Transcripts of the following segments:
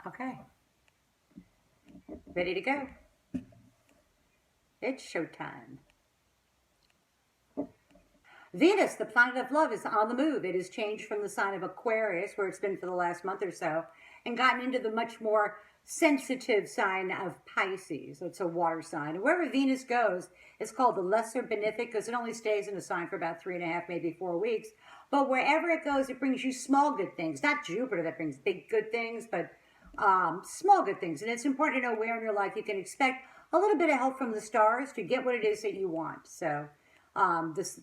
Okay, ready to go. It's showtime. Venus, the planet of love, is on the move. It has changed from the sign of Aquarius, where it's been for the last month or so, and gotten into the much more sensitive sign of Pisces. It's a water sign. And wherever Venus goes, it's called the lesser benefic because it only stays in the sign for about 3.5, maybe 4 weeks. But wherever it goes, it brings you small good things. Not Jupiter that brings big good things, but small good things. And it's important to know where in your life you can expect a little bit of help from the stars to get what it is that you want. So this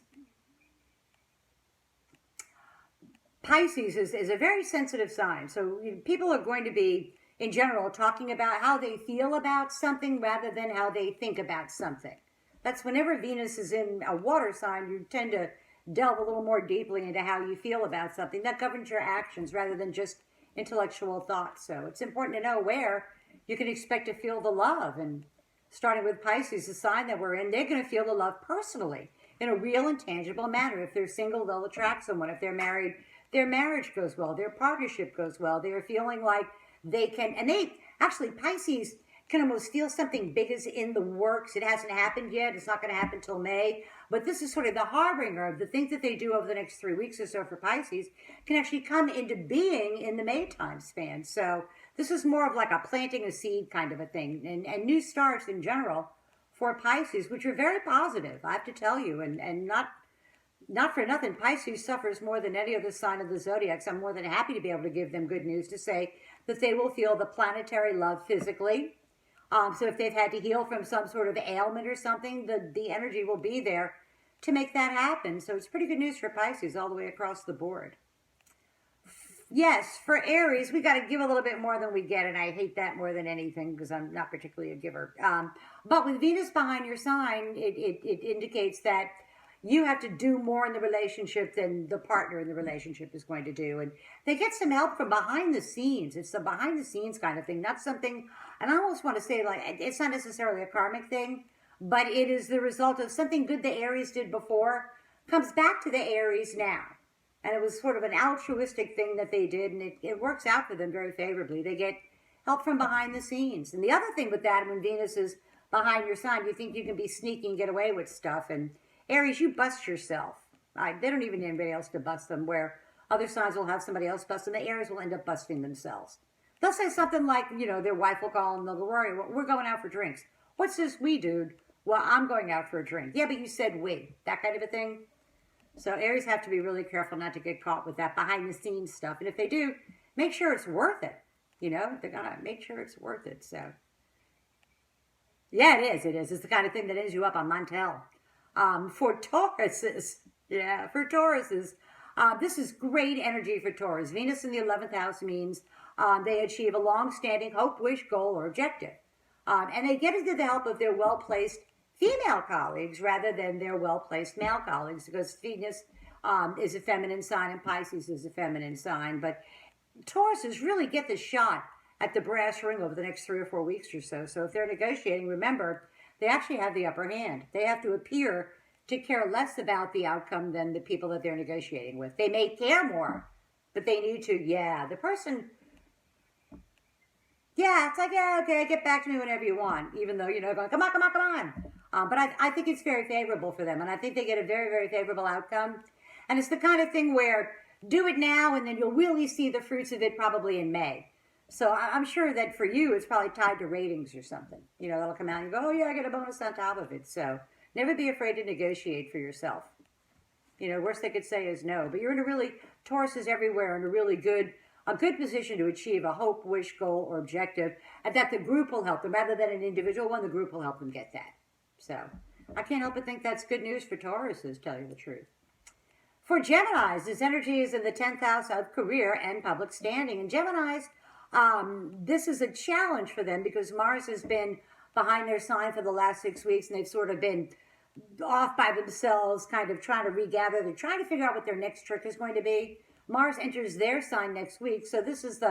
Pisces is a very sensitive sign. So people are going to be, in general, talking about how they feel about something rather than how they think about something. That's whenever Venus is in a water sign, you tend to delve a little more deeply into how you feel about something. That governs your actions rather than just intellectual thoughts. So it's important to know where you can expect to feel the love. And starting with Pisces, the sign that we're in, they're going to feel the love personally in a real and tangible manner. If they're single, they'll attract someone. If they're married, their marriage goes well, their partnership goes well. They're feeling like they can, and they actually, Pisces can almost feel something big is in the works. It hasn't happened yet. It's not going to happen till May. But this is sort of the harbinger of the things that they do over the next 3 weeks or so for Pisces can actually come into being in the May time span. So this is more of like a planting a seed kind of a thing. And new starts in general for Pisces, which are very positive, I have to tell you, and not for nothing, Pisces suffers more than any other sign of the zodiac. So I'm more than happy to be able to give them good news to say that they will feel the planetary love physically. So if they've had to heal from some sort of ailment or something, the energy will be there to make that happen. So it's pretty good news for Pisces all the way across the board. Yes, for Aries, we got to give a little bit more than we get, and I hate that more than anything because I'm not particularly a giver. But with Venus behind your sign, it indicates that you have to do more in the relationship than the partner in the relationship is going to do. And they get some help from behind the scenes. It's the behind the scenes kind of thing, not something, and I almost want to say like, it's not necessarily a karmic thing, but it is the result of something good the Aries did before, comes back to the Aries now. And it was sort of an altruistic thing that they did, and it works out for them very favorably. They get help from behind the scenes. And the other thing with that, when Venus is behind your sign, you think you can be sneaky and get away with stuff, and Aries, you bust yourself. They don't even need anybody else to bust them, where other signs will have somebody else bust them. The Aries will end up busting themselves. They'll say something like, their wife will call them, they'll go, Rory, we're going out for drinks. What's this we, dude? Well, I'm going out for a drink. Yeah, but you said we. That kind of a thing. So Aries have to be really careful not to get caught with that behind the scenes stuff. And if they do, make sure it's worth it. They're going to make sure it's worth it. So, yeah, it is. It is. It's the kind of thing that ends you up on Montel. For Tauruses, this is great energy for Taurus. Venus in the 11th house means they achieve a long-standing hope, wish, goal, or objective. And they get into the help of their well-placed female colleagues rather than their well-placed male colleagues, because Venus is a feminine sign and Pisces is a feminine sign. But Tauruses really get the shot at the brass ring over the next 3 or 4 weeks or so. So if they're negotiating, remember, they actually have the upper hand. They have to appear to care less about the outcome than the people that they're negotiating with. They may care more, but they need to, the person, it's like, okay, get back to me whenever you want, even though, going, come on. But I think it's very favorable for them, and I think they get a very, very favorable outcome. And it's the kind of thing where do it now, and then you'll really see the fruits of it probably in May. So I'm sure that for you, it's probably tied to ratings or something. That'll come out and you go, oh yeah, I get a bonus on top of it. So never be afraid to negotiate for yourself. Worst they could say is no. But you're in a really, Taurus is everywhere in a really good position to achieve a hope, wish, goal, or objective, and that the group will help them. Rather than an individual one, the group will help them get that. So I can't help but think that's good news for Tauruses, tell you the truth. For Geminis, this energy is in the 10th house of career and public standing. And Geminis, this is a challenge for them because Mars has been behind their sign for the last 6 weeks, and they've sort of been off by themselves, kind of trying to regather. They're trying to figure out what their next trick is going to be. Mars enters their sign next week, so this is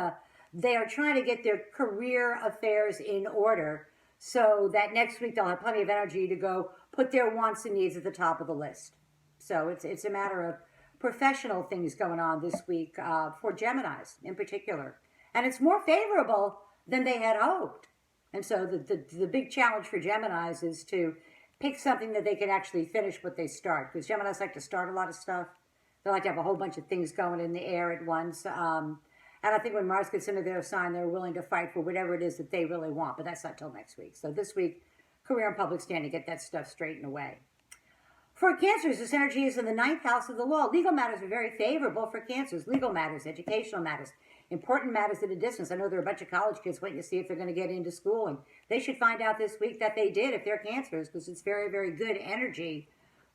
they are trying to get their career affairs in order so that next week they'll have plenty of energy to go put their wants and needs at the top of the list. So it's a matter of professional things going on this week for Geminis in particular. And it's more favorable than they had hoped. And so the big challenge for Geminis is to pick something that they can actually finish what they start. Because Geminis like to start a lot of stuff. They like to have a whole bunch of things going in the air at once. And I think when Mars gets into their sign, they're willing to fight for whatever it is that they really want. But that's not till next week. So this week, career and public standing, get that stuff straightened away. For Cancers, this energy is in the 9th house of the law. Legal matters are very favorable for Cancers. Legal matters, educational matters, important matters at a distance. I know there are a bunch of college kids waiting to see if they're going to get into school. And they should find out this week that they did if they're Cancers, because it's very, very good energy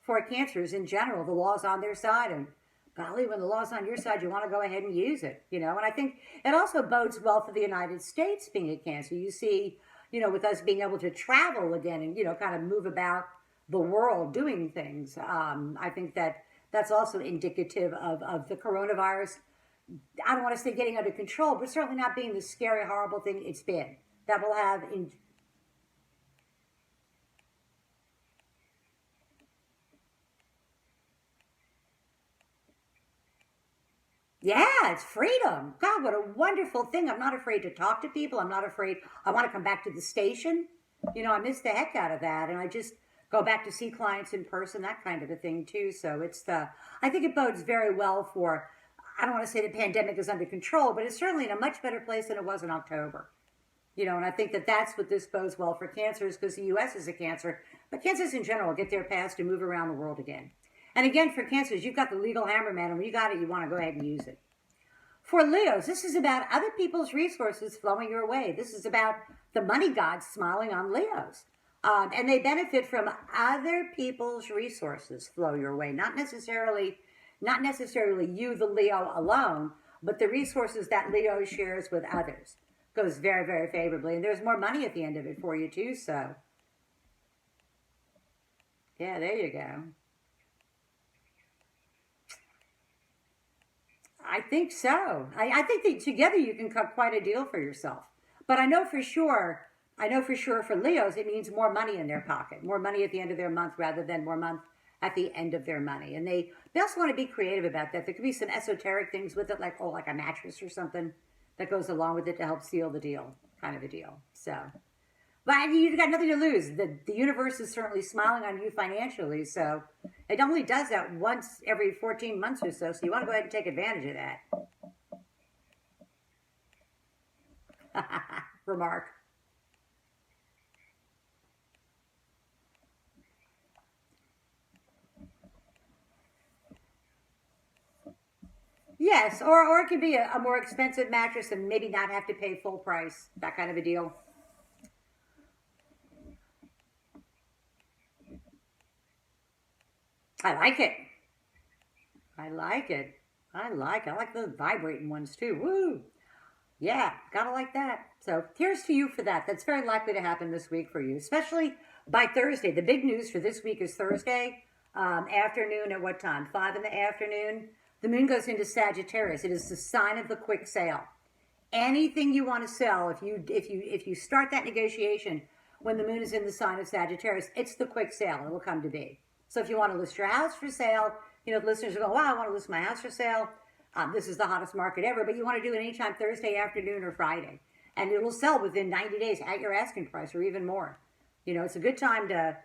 for Cancers in general. The law's on their side. And golly, when the law's on your side, you want to go ahead and use it, And I think it also bodes well for the United States being a Cancer. You see, with us being able to travel again and, kind of move about the world doing things. I think that's also indicative of the coronavirus. I don't want to say getting under control, but certainly not being the scary, horrible thing it's been. That will have Yeah, it's freedom. God, what a wonderful thing. I'm not afraid to talk to people. I'm not afraid. I want to come back to the station. I miss the heck out of that. And I just go back to see clients in person, that kind of a thing too. So I think it bodes very well for, I don't want to say the pandemic is under control, but it's certainly in a much better place than it was in October. And I think that's what this bodes well for Cancers, because the U.S. is a Cancer, but Cancers in general get their pass to move around the world again. And again, for Cancers, you've got the legal hammer, man, and when you got it, you want to go ahead and use it. For Leos, this is about other people's resources flowing your way. This is about the money gods smiling on Leos. And they benefit from other people's resources flow your way. Not necessarily you, the Leo, alone, but the resources that Leo shares with others. Goes very, very favorably. And there's more money at the end of it for you too, so. Yeah, there you go. I think so. I think that together you can cut quite a deal for yourself. But I know for sure for Leos, it means more money in their pocket, more money at the end of their month rather than more month at the end of their money. And they also want to be creative about that. There could be some esoteric things with it, like a mattress or something that goes along with it to help seal the deal, kind of a deal. So, but you've got nothing to lose. The universe is certainly smiling on you financially, so it only does that once every 14 months or so, so you want to go ahead and take advantage of that. Remark. Yes, or it could be a more expensive mattress and maybe not have to pay full price, that kind of a deal. I like it. I like it. I like the vibrating ones too. Woo! Yeah, gotta like that. So here's to you for that. That's very likely to happen this week for you, especially by Thursday. The big news for this week is Thursday afternoon at what time? 5 in the afternoon. The moon goes into Sagittarius. It is the sign of the quick sale. Anything you want to sell, if you start that negotiation when the moon is in the sign of Sagittarius, it's the quick sale. It will come to be. So if you want to list your house for sale, the listeners are going, wow, I want to list my house for sale. This is the hottest market ever, but you want to do it anytime Thursday afternoon or Friday. And it will sell within 90 days at your asking price or even more. It's a good time to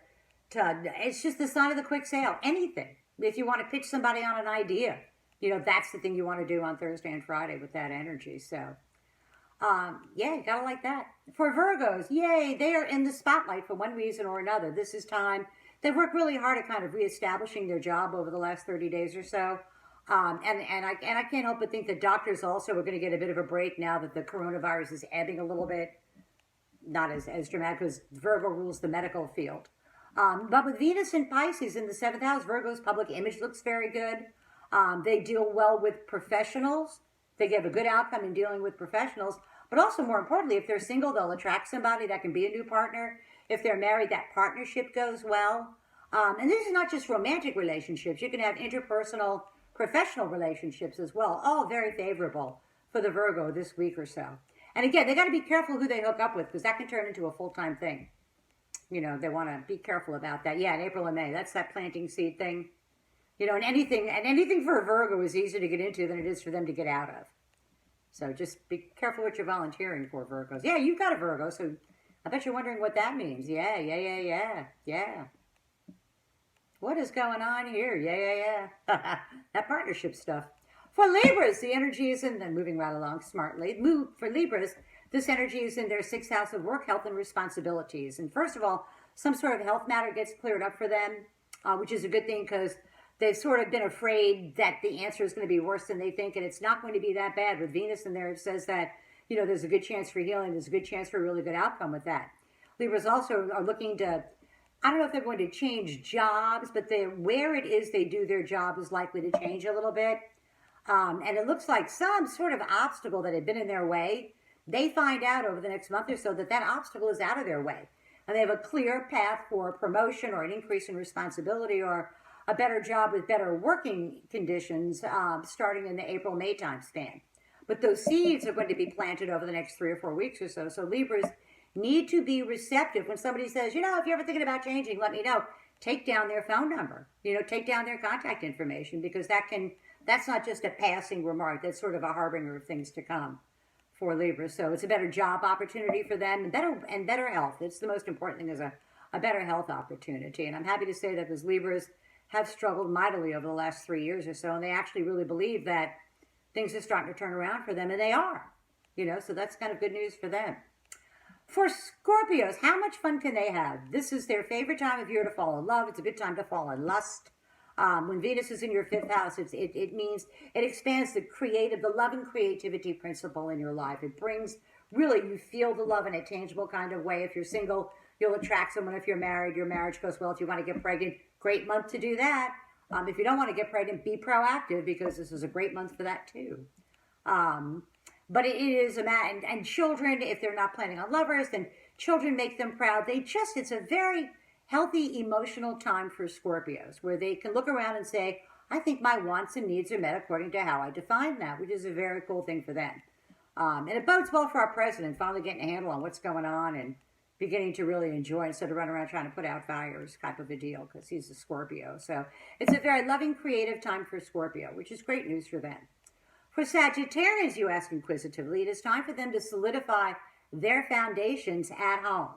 it's just the sign of the quick sale. Anything. If you want to pitch somebody on an idea, that's the thing you want to do on Thursday and Friday with that energy. So, yeah, you gotta like that. For Virgos, yay, they are in the spotlight for one reason or another. This is time. They've worked really hard at kind of reestablishing their job over the last 30 days or so. And I can't help but think that doctors also are going to get a bit of a break now that the coronavirus is ebbing a little bit. Not as dramatic because Virgo rules the medical field. But with Venus and Pisces in the 7th house, Virgo's public image looks very good. They deal well with professionals. They give a good outcome in dealing with professionals. But also, more importantly, if they're single, they'll attract somebody that can be a new partner. If they're married, that partnership goes well. And these are not just romantic relationships. You can have interpersonal, professional relationships as well. All very favorable for the Virgo this week or so. And again, they got to be careful who they hook up with because that can turn into a full-time thing. They want to be careful about that. Yeah, in April and May, that's that planting seed thing. And anything for a Virgo is easier to get into than it is for them to get out of. So just be careful what you're volunteering for, Virgos. Yeah, you've got a Virgo, so I bet you're wondering what that means. Yeah. What is going on here? Yeah. That partnership stuff. For Libras, the energy is in, moving right along smartly. For Libras, this energy is in their sixth house of work, health, and responsibilities. And first of all, some sort of health matter gets cleared up for them, which is a good thing because they've sort of been afraid that the answer is going to be worse than they think, and it's not going to be that bad. With Venus in there, it says that, there's a good chance for healing. There's a good chance for a really good outcome with that. Libras also are looking to, I don't know if they're going to change jobs, but where it is they do their job is likely to change a little bit. And it looks like some sort of obstacle that had been in their way, they find out over the next month or so that obstacle is out of their way. And they have a clear path for promotion or an increase in responsibility or a better job with better working conditions starting in the April-May time span. But those seeds are going to be planted over the next 3 or 4 weeks or so. So Libras need to be receptive when somebody says, if you're ever thinking about changing, let me know. Take down their phone number, take down their contact information, because that's not just a passing remark. That's sort of a harbinger of things to come for Libras. So it's a better job opportunity for them and better health. It's the most important thing, is a better health opportunity. And I'm happy to say that those Libras have struggled mightily over the last 3 years or so, and they actually really believe that things are starting to turn around for them, and they are, so that's kind of good news for them. For Scorpios, how much fun can they have? This is their favorite time of year to fall in love. It's a good time to fall in lust. When Venus is in your fifth house, it means it expands the love and creativity principle in your life. It brings, really, you feel the love in a tangible kind of way. If you're single, you'll attract someone. If you're married, your marriage goes well. If you want to get pregnant, great month to do that. If you don't want to get pregnant, be proactive, because this is a great month for that too. But it is and children, if they're not planning on lovers, then children make them proud. It's a very healthy emotional time for Scorpios, where they can look around and say, I think my wants and needs are met according to how I define that, which is a very cool thing for them. And it bodes well for our president, finally getting a handle on what's going on and beginning to really enjoy instead of running around trying to put out fires type of a deal, because he's a Scorpio. So it's a very loving, creative time for Scorpio, which is great news for them. For Sagittarius, you ask inquisitively, it is time for them to solidify their foundations at home.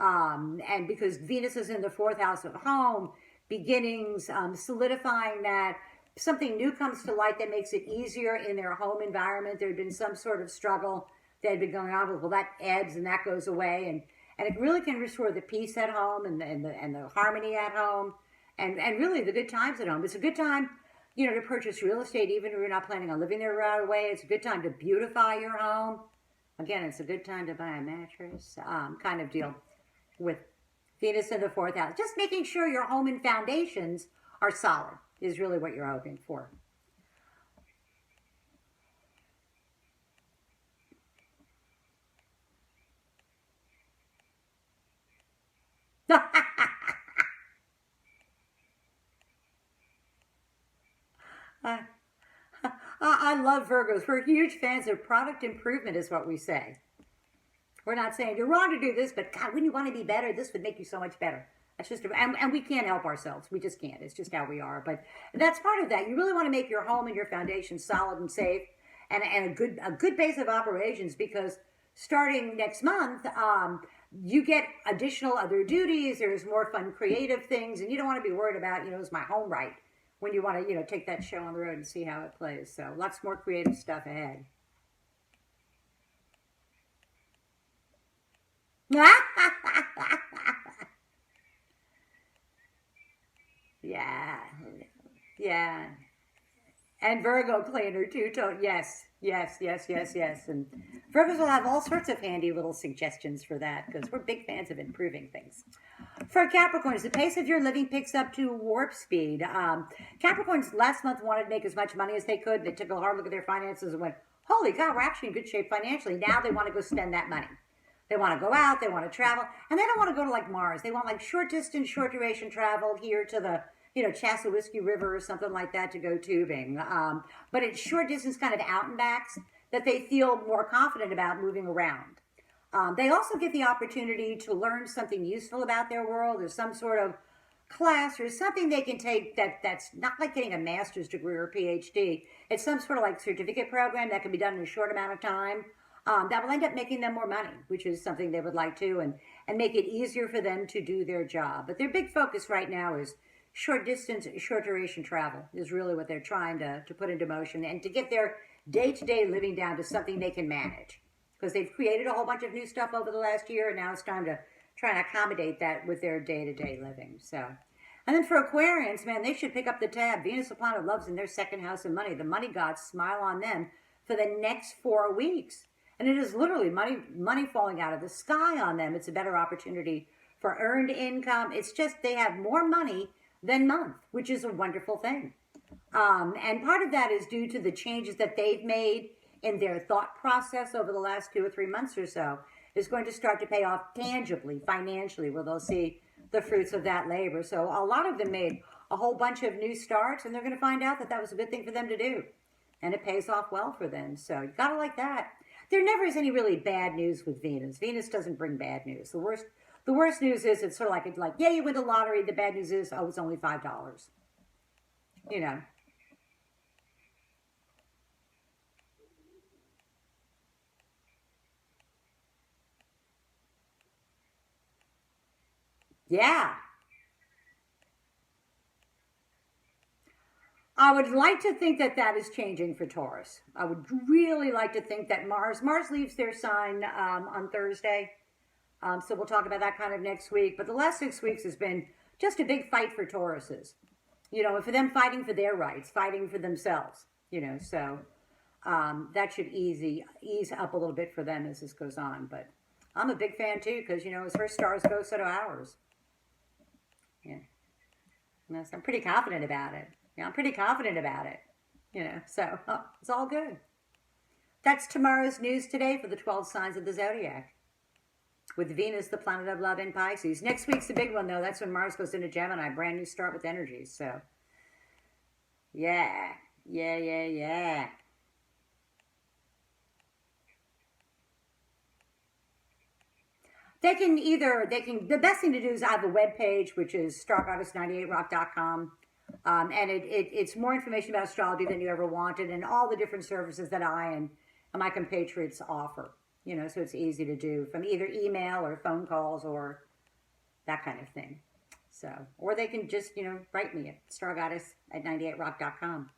And because Venus is in the fourth house of home, beginnings, solidifying that something new comes to light that makes it easier in their home environment. There had been some sort of struggle that had been going on with, well, that ebbs and that goes away. And it really can restore the peace at home and the harmony at home and really the good times at home. It's a good time, to purchase real estate, even if you're not planning on living there right away. It's a good time to beautify your home. Again, it's a good time to buy a mattress, kind of deal with Venus in the fourth house. Just making sure your home and foundations are solid is really what you're hoping for. I love Virgos. We're huge fans of product improvement, is what we say. We're not saying you're wrong to do this, but God, wouldn't you want to be better? This would make you so much better. That's just, and we can't help ourselves. We just can't. It's just how we are. But that's part of that. You really want to make your home and your foundation solid and safe, and a good base of operations, because starting next month, you get additional other duties. There's more fun, creative things, and you don't want to be worried about, is my home right? When you want to, take that show on the road and see how it plays. So lots more creative stuff ahead. Yeah. And Virgo planner too. Yes. And Virgos will have all sorts of handy little suggestions for that, because we're big fans of improving things. For Capricorns, the pace of your living picks up to warp speed. Capricorns last month wanted to make as much money as they could. They took a hard look at their finances and went, holy cow, we're actually in good shape financially. Now they want to go spend that money. They want to go out, they want to travel, and they don't want to go to like Mars. They want like short distance, short duration travel here to the, Chassahowiski River or something like that to go tubing. But it's short distance kind of out and backs that they feel more confident about moving around. They also get the opportunity to learn something useful about their world. There's some sort of class or something they can take that's not like getting a master's degree or a PhD. It's some sort of like certificate program that can be done in a short amount of time. That will end up making them more money, which is something they would like to, and make it easier for them to do their job. But their big focus right now is short distance, short duration travel is really what they're trying to put into motion, and to get their day-to-day living down to something they can manage. Because they've created a whole bunch of new stuff over the last year, and now it's time to try and accommodate that with their day-to-day living. So, and then for Aquarians, man, they should pick up the tab. Venus, the planet of love's in their second house of money. The money gods smile on them for the next 4 weeks. And it is literally money falling out of the sky on them. It's a better opportunity for earned income. It's just they have more money than month, which is a wonderful thing. And part of that is due to the changes that they've made in their thought process over the last 2 or 3 months or so, is going to start to pay off tangibly, financially, where they'll see the fruits of that labor. So a lot of them made a whole bunch of new starts, and they're going to find out that that was a good thing for them to do. And it pays off well for them. So you got to like that. There never is any really bad news with Venus. Venus doesn't bring bad news. The worst news is it's sort of like, yeah, you win the lottery. The bad news is, oh, it's only $5. You know. Yeah. I would like to think that that is changing for Taurus. I would really like to think that Mars leaves their sign on Thursday. So we'll talk about that kind of next week. But the last 6 weeks has been just a big fight for Tauruses. You know, and for them fighting for their rights, fighting for themselves. You know, so that should ease up a little bit for them as this goes on. But I'm a big fan too, because, you know, as her stars go, so do ours. Yeah. Yes, I'm pretty confident about it. Yeah, I'm pretty confident about it. You know, so it's all good. That's tomorrow's news today for the 12 signs of the zodiac. With Venus, the planet of love, in Pisces. Next week's the big one, though. That's when Mars goes into Gemini. Brand new start with energies. So, yeah. Yeah. The best thing to do is I have a web page, which is stargoddess98rock.com. And it's more information about astrology than you ever wanted, and all the different services that I and my compatriots offer. You know, so it's easy to do from either email or phone calls or that kind of thing. So, or they can just, you know, write me at stargoddess at 98rock.com.